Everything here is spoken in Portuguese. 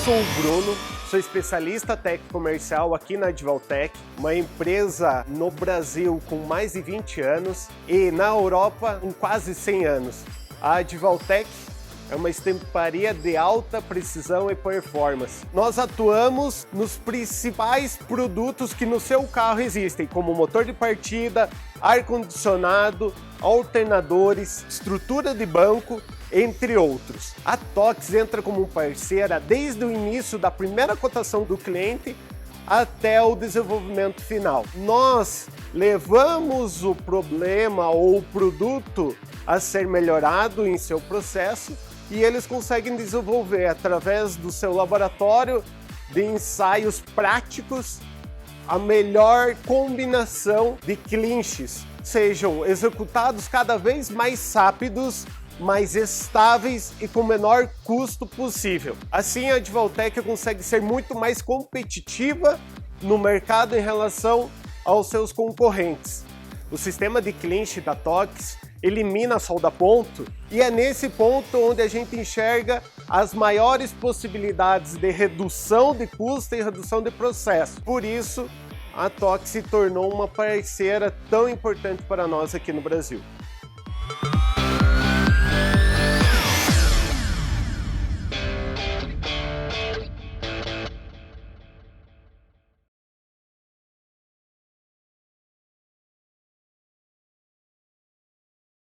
sou o Bruno, sou especialista técnico comercial aqui na Advaltec, uma empresa no Brasil com mais de 20 anos e na Europa com quase 100 anos. A Advaltec é uma estamparia de alta precisão e performance. Nós atuamos nos principais produtos que no seu carro existem, como motor de partida, ar-condicionado, alternadores, estrutura de banco, entre outros. A Tox entra como parceira desde o início da primeira cotação do cliente até o desenvolvimento final. Nós levamos o problema ou o produto a ser melhorado em seu processo e eles conseguem desenvolver através do seu laboratório de ensaios práticos a melhor combinação de clinches, sejam executados cada vez mais rápidos, mais estáveis e com o menor custo possível. Assim, a Advaltec consegue ser muito mais competitiva no mercado em relação aos seus concorrentes. O sistema de clinch da Tox elimina a solda ponto e é nesse ponto onde a gente enxerga as maiores possibilidades de redução de custo e redução de processo. Por isso, a Tox se tornou uma parceira tão importante para nós aqui no Brasil.